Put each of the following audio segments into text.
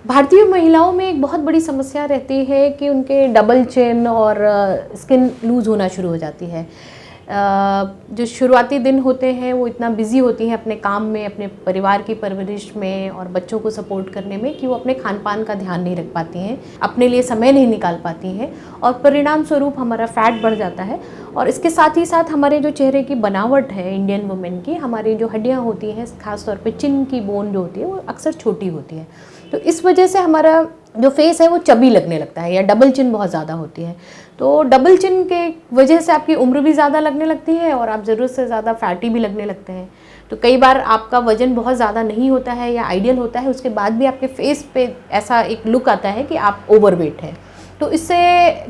भारतीय महिलाओं में एक बहुत बड़ी समस्या रहती है कि उनके डबल चिन और स्किन लूज़ होना शुरू हो जाती है। जो शुरुआती दिन होते हैं वो इतना बिज़ी होती हैं अपने काम में, अपने परिवार की परवरिश में और बच्चों को सपोर्ट करने में कि वो अपने खान-पान का ध्यान नहीं रख पाती हैं, अपने लिए समय नहीं निकाल पाती हैं और परिणाम स्वरूप हमारा फैट बढ़ जाता है। और इसके साथ ही साथ हमारे जो चेहरे की बनावट है इंडियन वुमेन की, हमारी जो हड्डियाँ होती हैं, ख़ास तौर पे चिन की बोन जो होती है वो अक्सर छोटी होती है। तो इस वजह से हमारा जो फेस है वो चबी लगने लगता है या डबल चिन बहुत ज़्यादा होती है। तो डबल चिन के वजह से आपकी उम्र भी ज़्यादा लगने लगती है और आप ज़रूरत से ज़्यादा फैटी भी लगने लगते हैं। तो कई बार आपका वज़न बहुत ज़्यादा नहीं होता है या आइडियल होता है, उसके बाद भी आपके फेस पे ऐसा एक लुक आता है कि आप ओवरवेट हैं। तो इससे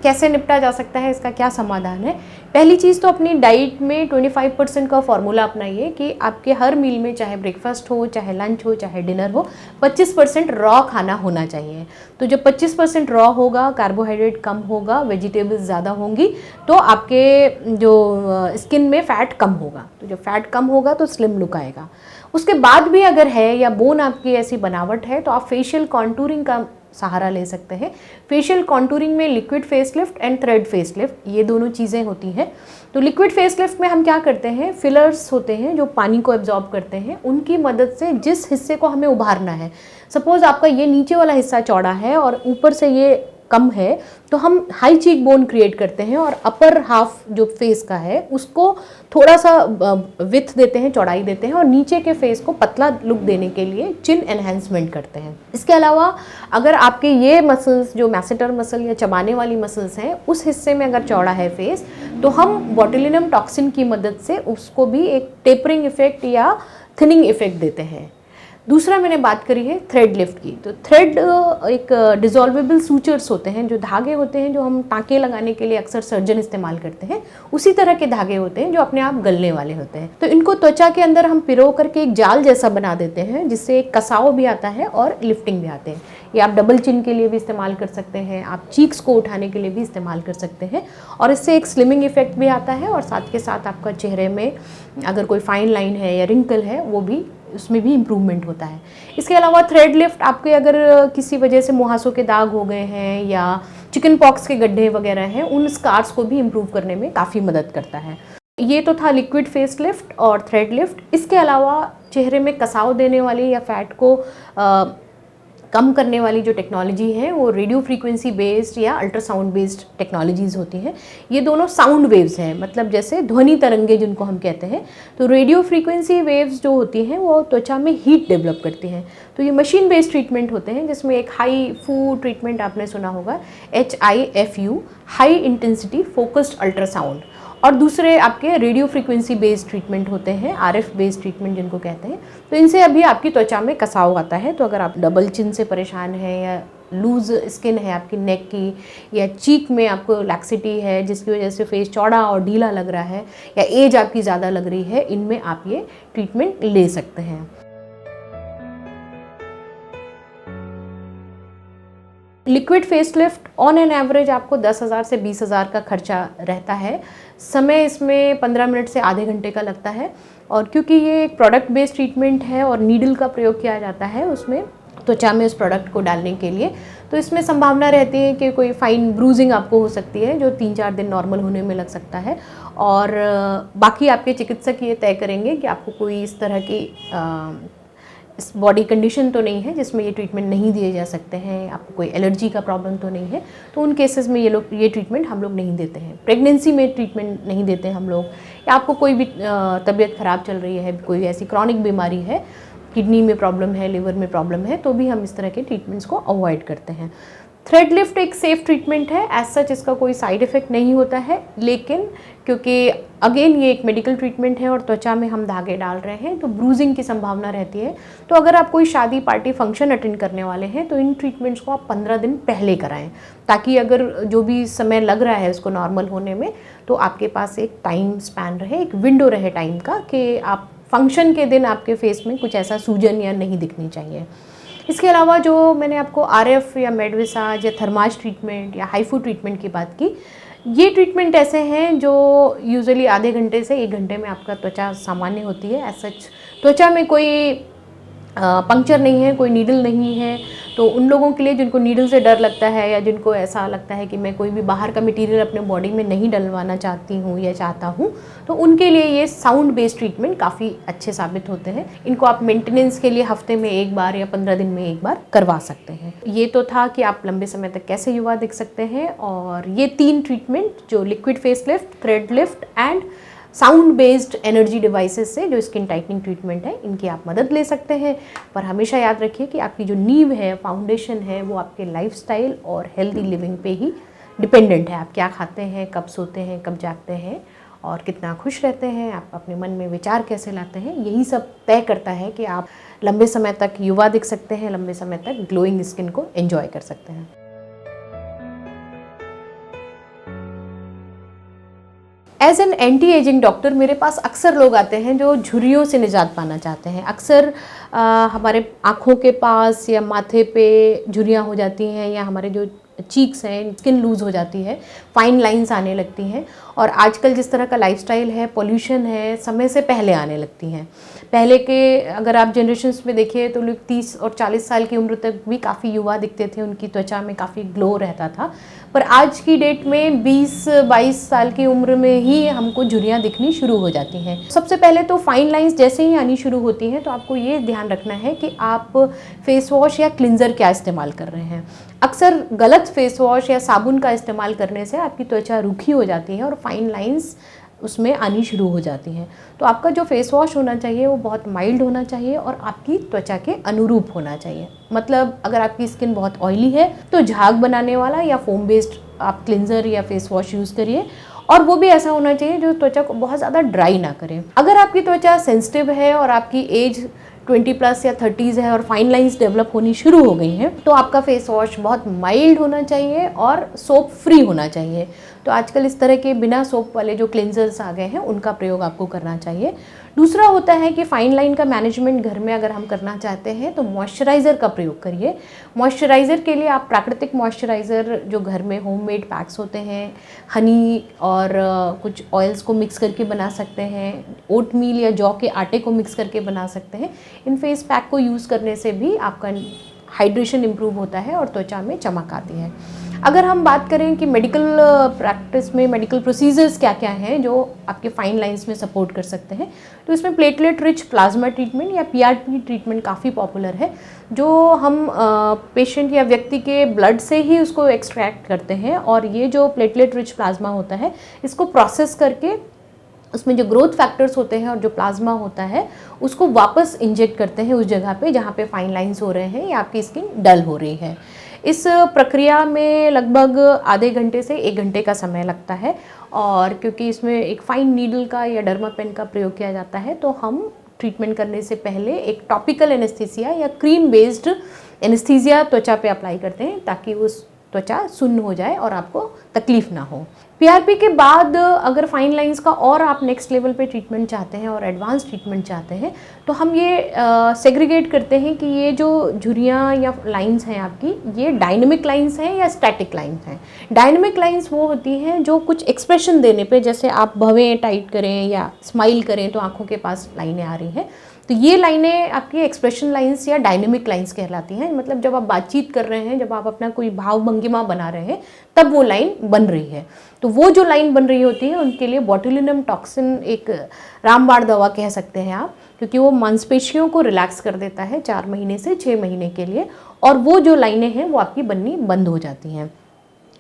कैसे निपटा जा सकता है, इसका क्या समाधान है? पहली चीज़ तो अपनी डाइट में 25% का फॉर्मूला अपनाइए कि आपके हर मील में, चाहे ब्रेकफास्ट हो, चाहे लंच हो, चाहे डिनर हो, 25% रॉ खाना होना चाहिए। तो जब 25% रॉ होगा, कार्बोहाइड्रेट कम होगा, वेजिटेबल्स ज़्यादा होंगी, तो आपके जो स्किन में फ़ैट कम होगा। तो जब फ़ैट कम होगा तो स्लिम लुक आएगा। उसके बाद भी अगर है या बोन आपकी ऐसी बनावट है तो आप फेशियल कॉन्टूरिंग का सहारा ले सकते हैं। फेशियल कॉन्टूरिंग में liquid facelift and thread facelift, ये दोनों चीज़ें होती हैं। तो लिक्विड फेसलिफ्ट में हम क्या करते हैं, फिलर्स होते हैं जो पानी को एब्जॉर्ब करते हैं, उनकी मदद से जिस हिस्से को हमें उभारना है, सपोज़ आपका ये नीचे वाला हिस्सा चौड़ा है और ऊपर से ये कम है, तो हम हाई चीक बोन क्रिएट करते हैं और अपर हाफ जो फेस का है उसको थोड़ा सा विथ देते हैं, चौड़ाई देते हैं और नीचे के फेस को पतला लुक देने के लिए चिन एनहेंसमेंट करते हैं। इसके अलावा अगर आपके ये मसल्स जो मैसेटर मसल या चबाने वाली मसल्स हैं उस हिस्से में अगर चौड़ा है फेस, तो हम बॉटुलिनम टॉक्सिन की मदद से उसको भी एक टेपरिंग इफेक्ट या थिनिंग इफेक्ट देते हैं। दूसरा मैंने बात करी है थ्रेड लिफ्ट की। तो थ्रेड एक डिसॉल्वेबल सूचर्स होते हैं, जो धागे होते हैं जो हम टाँके लगाने के लिए अक्सर सर्जन इस्तेमाल करते हैं, उसी तरह के धागे होते हैं जो अपने आप गलने वाले होते हैं। तो इनको त्वचा के अंदर हम पिरो करके एक जाल जैसा बना देते हैं जिससे एक कसाव भी आता है और लिफ्टिंग भी आते हैं। ये आप डबल चिन के लिए भी इस्तेमाल कर सकते हैं, आप चीक्स को उठाने के लिए भी इस्तेमाल कर सकते हैं और इससे एक स्लिमिंग इफेक्ट भी आता है और साथ के साथ आपका चेहरे में अगर कोई फाइन लाइन है या रिंकल है वो भी, उसमें भी इम्प्रूवमेंट होता है। इसके अलावा थ्रेड लिफ्ट आपके अगर किसी वजह से मुहासों के दाग हो गए हैं या चिकन पॉक्स के गड्ढे वगैरह हैं, उन स्कार्स को भी इम्प्रूव करने में काफ़ी मदद करता है। ये तो था लिक्विड फेस लिफ्ट और थ्रेड लिफ्ट। इसके अलावा चेहरे में कसाव देने वाली या फैट को कम करने वाली जो टेक्नोलॉजी है वो रेडियो फ्रीक्वेंसी बेस्ड या अल्ट्रासाउंड बेस्ड टेक्नोलॉजीज़ होती हैं। ये दोनों साउंड वेव्स हैं, मतलब जैसे ध्वनि तरंगे जिनको हम कहते हैं। तो रेडियो फ्रीक्वेंसी वेव्स जो होती हैं वो त्वचा में हीट डेवलप करती हैं। तो ये मशीन बेस्ड ट्रीटमेंट होते हैं जिसमें एक हाई फू ट्रीटमेंट आपने सुना होगा, HIFU, high intensity focused ultrasound, और दूसरे आपके रेडियो फ्रीक्वेंसी बेस्ड ट्रीटमेंट होते हैं, RF बेस्ड ट्रीटमेंट जिनको कहते हैं। तो इनसे अभी आपकी त्वचा में कसाव आता है। तो अगर आप डबल चिन से परेशान हैं या लूज़ स्किन है आपकी नेक की या चीक में आपको लैक्सिटी है जिसकी वजह से फेस चौड़ा और ढीला लग रहा है या एज आपकी ज़्यादा लग रही है, इनमें आप ये ट्रीटमेंट ले सकते हैं। Liquid facelift on an average आपको 10,000 से 20,000 का खर्चा रहता है। समय इसमें 15 मिनट से आधे घंटे का लगता है और क्योंकि ये एक प्रोडक्ट बेस्ड ट्रीटमेंट है और नीडल का प्रयोग किया जाता है उसमें त्वचा में उस प्रोडक्ट को डालने के लिए, तो इसमें संभावना रहती है कि कोई फाइन ब्रूजिंग आपको हो सकती है जो 3-4 दिन नॉर्मल होने में लग सकता है। और बाकी आपके चिकित्सक ये तय करेंगे कि आपको कोई इस तरह की इस बॉडी कंडीशन तो नहीं है जिसमें ये ट्रीटमेंट नहीं दिए जा सकते हैं, आपको कोई एलर्जी का प्रॉब्लम तो नहीं है, तो उन केसेस में ये ट्रीटमेंट हम लोग नहीं देते हैं। प्रेगनेंसी में ट्रीटमेंट नहीं देते हम लोग, या आपको कोई भी तबीयत ख़राब चल रही है, कोई ऐसी क्रॉनिक बीमारी है, किडनी में प्रॉब्लम है, लिवर में प्रॉब्लम है, तो भी हम इस तरह के ट्रीटमेंट्स को अवॉइड करते हैं। थ्रेड लिफ्ट एक सेफ ट्रीटमेंट है, एज सच इसका कोई साइड इफ़ेक्ट नहीं होता है, लेकिन क्योंकि अगेन ये एक मेडिकल ट्रीटमेंट है और त्वचा में हम धागे डाल रहे हैं तो ब्रूजिंग की संभावना रहती है। तो अगर आप कोई शादी पार्टी फंक्शन अटेंड करने वाले हैं तो इन ट्रीटमेंट्स को आप 15 दिन पहले कराएं, ताकि अगर जो भी समय लग रहा है उसको नॉर्मल होने में तो आपके पास एक टाइम स्पैन रहे, एक विंडो रहे टाइम का कि आप फंक्शन के दिन आपके फेस में कुछ ऐसा सूजन या नहीं दिखनी चाहिए। इसके अलावा जो मैंने आपको RF या मेडविसाज या थर्माज ट्रीटमेंट या हाइफू ट्रीटमेंट की बात की, ये ट्रीटमेंट ऐसे हैं जो यूजुअली आधे घंटे से 1 घंटे में आपका त्वचा सामान्य होती है। एज सच त्वचा में कोई पंक्चर नहीं है, कोई नीडल नहीं है, तो उन लोगों के लिए जिनको नीडल से डर लगता है या जिनको ऐसा लगता है कि मैं कोई भी बाहर का मटेरियल अपने बॉडी में नहीं डलवाना चाहती हूँ या चाहता हूँ, तो उनके लिए ये साउंड बेस्ड ट्रीटमेंट काफ़ी अच्छे साबित होते हैं। इनको आप मेंटेनेंस के लिए हफ्ते में एक बार या 15 दिन में एक बार करवा सकते हैं। ये तो था कि आप लंबे समय तक कैसे युवा दिख सकते हैं, और ये 3 ट्रीटमेंट जो liquid phase lift, thread lift and sound based energy devices से जो स्किन टाइटनिंग ट्रीटमेंट है, इनकी आप मदद ले सकते हैं। पर हमेशा याद रखिए कि आपकी जो नींव है, फाउंडेशन है, वो आपके लाइफस्टाइल और हेल्दी लिविंग पे ही डिपेंडेंट है। आप क्या खाते हैं, कब सोते हैं, कब जागते हैं और कितना खुश रहते हैं, आप अपने मन में विचार कैसे लाते हैं, यही सब तय करता है कि आप लंबे समय तक युवा दिख सकते हैं, लंबे समय तक ग्लोइंग स्किन को एंजॉय कर सकते हैं। As an anti ageing doctor मेरे पास अक्सर लोग आते हैं जो झुर्रियों से निजात पाना चाहते हैं। अक्सर हमारे आँखों के पास या माथे पे झुर्रियाँ हो जाती हैं, या हमारे जो चीक्स हैं, स्किन लूज़ हो जाती है, फाइन लाइंस आने लगती हैं, और आजकल जिस तरह का लाइफस्टाइल है, पोल्यूशन है, समय से पहले आने लगती हैं। पहले के अगर आप जनरेशन्स में देखिए तो लोग 30 और 40 साल की उम्र तक भी काफ़ी युवा दिखते थे, उनकी त्वचा में काफ़ी ग्लो रहता था। पर आज की डेट में 20-22 साल की उम्र में ही हमको झुर्रियाँ दिखनी शुरू हो जाती हैं। सबसे पहले तो फाइन लाइंस जैसे ही आनी शुरू होती हैं तो आपको ये ध्यान रखना है कि आप फेस वॉश या क्लिंजर क्या इस्तेमाल कर रहे हैं। अक्सर गलत फेस वॉश या साबुन का इस्तेमाल करने से आपकी त्वचा रूखी हो जाती है और फाइन लाइंस उसमें आनी शुरू हो जाती हैं। तो आपका जो फेस वॉश होना चाहिए वो बहुत माइल्ड होना चाहिए और आपकी त्वचा के अनुरूप होना चाहिए। मतलब अगर आपकी स्किन बहुत ऑयली है तो झाग बनाने वाला या फोम बेस्ड आप क्लिंजर या फेस वॉश यूज़ करिए, और वो भी ऐसा होना चाहिए जो त्वचा को बहुत ज़्यादा ड्राई ना करे। अगर आपकी त्वचा सेंसिटिव है और आपकी एज 20+ या 30s है और फाइन लाइंस डेवलप होनी शुरू हो गई हैं, तो आपका फेस वॉश बहुत माइल्ड होना चाहिए और सोप फ्री होना चाहिए। तो आजकल इस तरह के बिना सोप वाले जो क्लिंजर्स आ गए हैं, उनका प्रयोग आपको करना चाहिए। दूसरा होता है कि फाइन लाइन का मैनेजमेंट घर में अगर हम करना चाहते हैं तो मॉइस्चराइज़र का प्रयोग करिए। मॉइस्चराइज़र के लिए आप प्राकृतिक मॉइस्चराइज़र जो घर में होममेड पैक्स होते हैं, हनी और कुछ ऑयल्स को मिक्स करके बना सकते हैं, ओटमील या जौ के आटे को मिक्स करके बना सकते हैं। इन फेस पैक को यूज़ करने से भी आपका हाइड्रेशन इम्प्रूव होता है और त्वचा में चमक आती है। अगर हम बात करें कि मेडिकल प्रैक्टिस में मेडिकल प्रोसीजर्स क्या क्या हैं जो आपके फाइन लाइंस में सपोर्ट कर सकते हैं, तो इसमें प्लेटलेट रिच प्लाज्मा ट्रीटमेंट या पीआरपी ट्रीटमेंट काफ़ी पॉपुलर है, जो हम पेशेंट या व्यक्ति के ब्लड से ही उसको एक्सट्रैक्ट करते हैं। और ये जो प्लेटलेट रिच प्लाज्मा होता है, इसको प्रोसेस करके उसमें जो ग्रोथ फैक्टर्स होते हैं और जो प्लाज्मा होता है उसको वापस इंजेक्ट करते हैं उस जगह पे जहाँ पे फाइन लाइंस हो रहे हैं या आपकी स्किन डल हो रही है। इस प्रक्रिया में लगभग आधे घंटे से 1 घंटे का समय लगता है, और क्योंकि इसमें एक फाइन नीडल का या डर्मा पेन का प्रयोग किया जाता है, तो हम ट्रीटमेंट करने से पहले एक टॉपिकल एनेस्थीसिया या क्रीम बेस्ड एनेस्थीसिया त्वचा पे अप्लाई करते हैं ताकि उस त्वचा सुन्न हो जाए और आपको तकलीफ ना हो। पीआरपी के बाद अगर फाइन लाइंस का और आप नेक्स्ट लेवल पे ट्रीटमेंट चाहते हैं और एडवांस ट्रीटमेंट चाहते हैं, तो हम ये सेग्रीगेट करते हैं कि ये जो झुर्रियाँ या लाइंस हैं आपकी, ये डायनेमिक लाइंस हैं या स्टैटिक लाइंस हैं। डायनेमिक लाइंस वो होती हैं जो कुछ एक्सप्रेशन देने पे, जैसे आप भवें टाइट करें या स्माइल करें तो आँखों के पास लाइनें आ रही हैं, तो ये लाइनें आपकी एक्सप्रेशन लाइंस या डायनेमिक लाइंस कहलाती हैं। मतलब जब आप बातचीत कर रहे हैं, जब आप अपना कोई भाव भंगिमा बना रहे हैं, तब वो लाइन बन रही है। तो वो जो लाइन बन रही होती है उनके लिए बोtulinum टॉक्सिन एक रामबाण दवा कह सकते हैं आप, क्योंकि वो मांसपेशियों को रिलैक्स कर देता है 4 महीने से 6 महीने के लिए, और वो जो लाइनें हैं वो आपकी बननी बंद हो जाती हैं।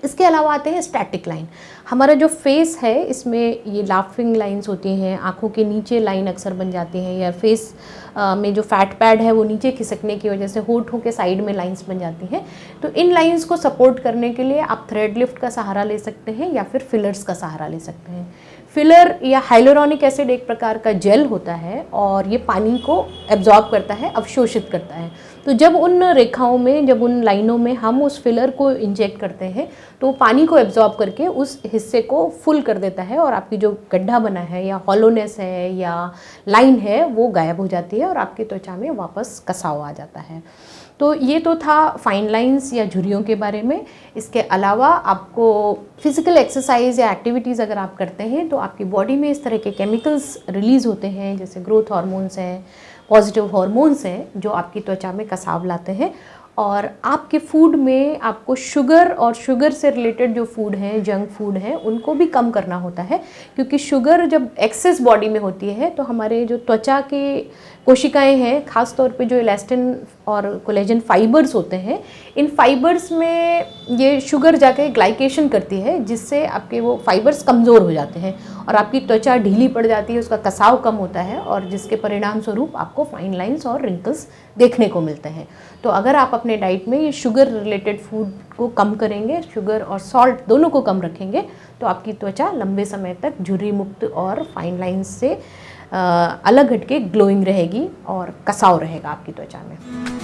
इसके अलावा आते हैं स्टैटिक लाइन। हमारा जो फेस है इसमें ये लाफिंग लाइंस होती हैं, आँखों के नीचे लाइन अक्सर बन जाती हैं, या फेस में जो फैट पैड है वो नीचे खिसकने की वजह से होठों के साइड में लाइंस बन जाती हैं। तो इन लाइंस को सपोर्ट करने के लिए आप थ्रेड लिफ्ट का सहारा ले सकते हैं या फिर फिलर्स का सहारा ले सकते हैं। फिलर या हाइलोरॉनिक एसिड एक प्रकार का जेल होता है और ये पानी को एब्जॉर्ब करता है, अवशोषित करता है। तो जब उन रेखाओं में, जब उन लाइनों में हम उस फिलर को इंजेक्ट करते हैं तो पानी को एब्जॉर्ब करके उस हिस्से को फुल कर देता है, और आपकी जो गड्ढा बना है या हॉलोनेस है या लाइन है वो गायब हो जाती है और आपकी त्वचा में वापस कसाव आ जाता है। तो ये तो था फाइन लाइंस या झुर्रियों के बारे में। इसके अलावा आपको फिज़िकल एक्सरसाइज या एक्टिविटीज़ अगर आप करते हैं तो आपकी बॉडी में इस तरह के केमिकल्स रिलीज़ होते हैं, जैसे ग्रोथ हार्मोन्स हैं, पॉजिटिव हार्मोन्स हैं जो आपकी त्वचा में कसाव लाते हैं। और आपके फूड में आपको शुगर और शुगर से रिलेटेड जो फूड हैं, जंक फूड हैं, उनको भी कम करना होता है, क्योंकि शुगर जब एक्सेस बॉडी में होती है तो हमारे जो त्वचा के कोशिकाएं हैं, खास तौर पे जो इलास्टिन और कोलेजन फाइबर्स होते हैं, इन फाइबर्स में ये शुगर जाके ग्लाइकेशन करती है, जिससे आपके वो फाइबर्स कमज़ोर हो जाते हैं और आपकी त्वचा ढीली पड़ जाती है, उसका कसाव कम होता है और जिसके परिणाम स्वरूप आपको फाइन लाइंस और रिंकल्स देखने को मिलते हैं। तो अगर आप अपने डाइट में ये शुगर रिलेटेड फूड को कम करेंगे, शुगर और सॉल्ट दोनों को कम रखेंगे, तो आपकी त्वचा लंबे समय तक झुर्री मुक्त और फाइन लाइंस से अलग हटके ग्लोइंग रहेगी और कसाव रहेगा आपकी त्वचा में।